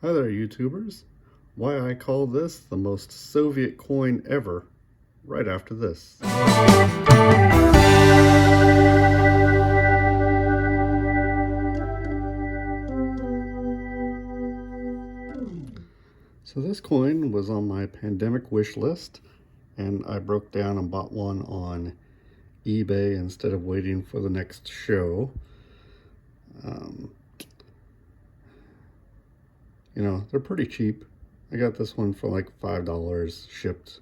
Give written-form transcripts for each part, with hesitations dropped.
Hi there, YouTubers. Why I call this the most Soviet coin ever, right after this. So this coin was on my pandemic wish list, and I broke down and bought one on eBay instead of waiting for the next show. They're pretty cheap. I got this one for like $5 shipped.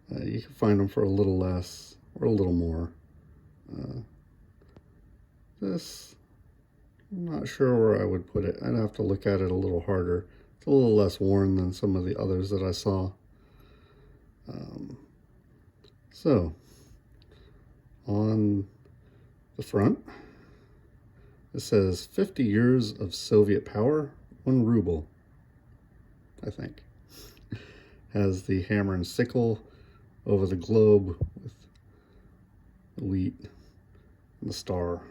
You can find them for a little less or a little more. This, I'm not sure where I would put it. I'd have to look at it a little harder. It's a little less worn than some of the others that I saw. So, on the front, it says 50 years of Soviet power, 1 ruble, I think. Has the hammer and sickle over the globe with the wheat and the star.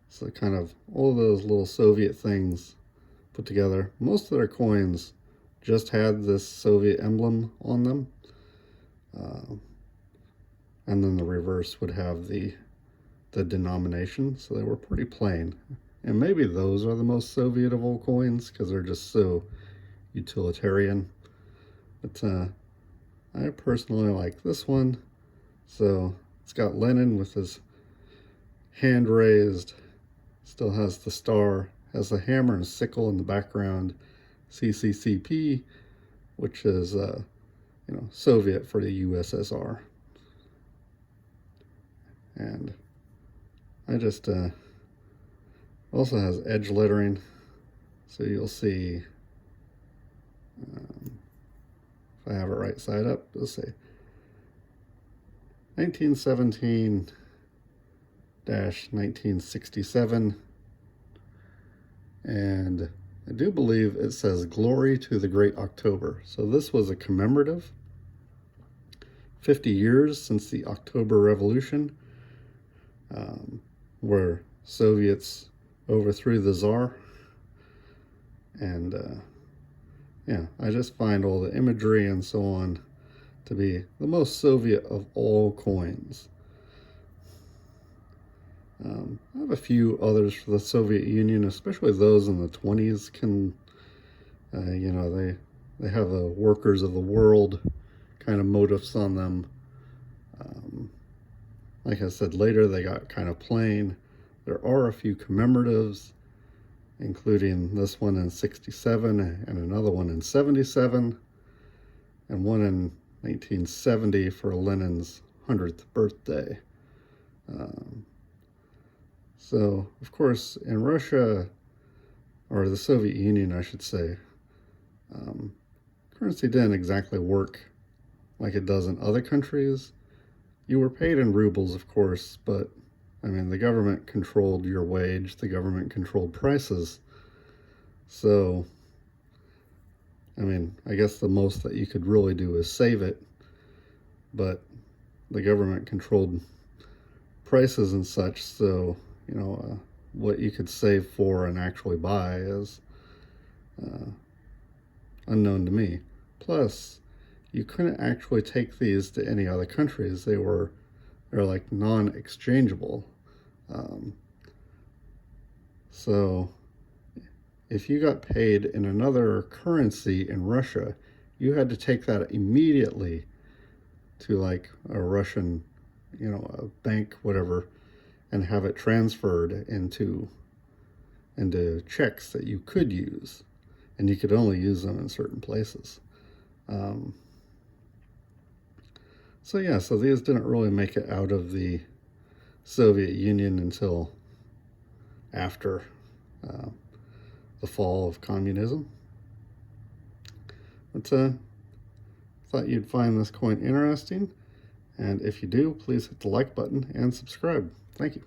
So kind of all those little Soviet things put together. Most of their coins just had this Soviet emblem on them. And then the reverse would have the denomination. So they were pretty plain. And maybe those are the most Soviet of all coins because they're just so utilitarian. But I personally like this one. So it's got Lenin with his hand raised, still has the star, has the hammer and sickle in the background, CCCP, which is Soviet for the USSR. And I just also has edge lettering, so you'll see if I have it right side up, it'll say 1917-1967, and I do believe it says glory to the great October. So this was a commemorative 50 years since the October Revolution, where Soviets overthrew the Tsar. And I just find all the imagery and so on to be the most Soviet of all coins. I have a few others for the Soviet Union, especially those in the 20s. They have the workers of the world kind of motifs on them. Like I said, later they got kind of plain. There are a few commemoratives, including this one in 67 and another one in 77, and one in 1970 for Lenin's 100th birthday. So, of course, in Russia, or the Soviet Union, I should say, currency didn't exactly work like it does in other countries. You were paid in rubles, of course, but the government controlled your wage, the government controlled prices. So, I guess the most that you could really do is save it, but the government controlled prices and such, so, what you could save for and actually buy is unknown to me. Plus, you couldn't actually take these to any other countries. They're like non-exchangeable. So if you got paid in another currency in Russia, you had to take that immediately to like a Russian, a bank, whatever, and have it transferred into checks that you could use, and you could only use them in certain places. So these didn't really make it out of the Soviet Union until after the fall of communism. But thought you'd find this coin interesting, and if you do, please hit the like button and subscribe. Thank you.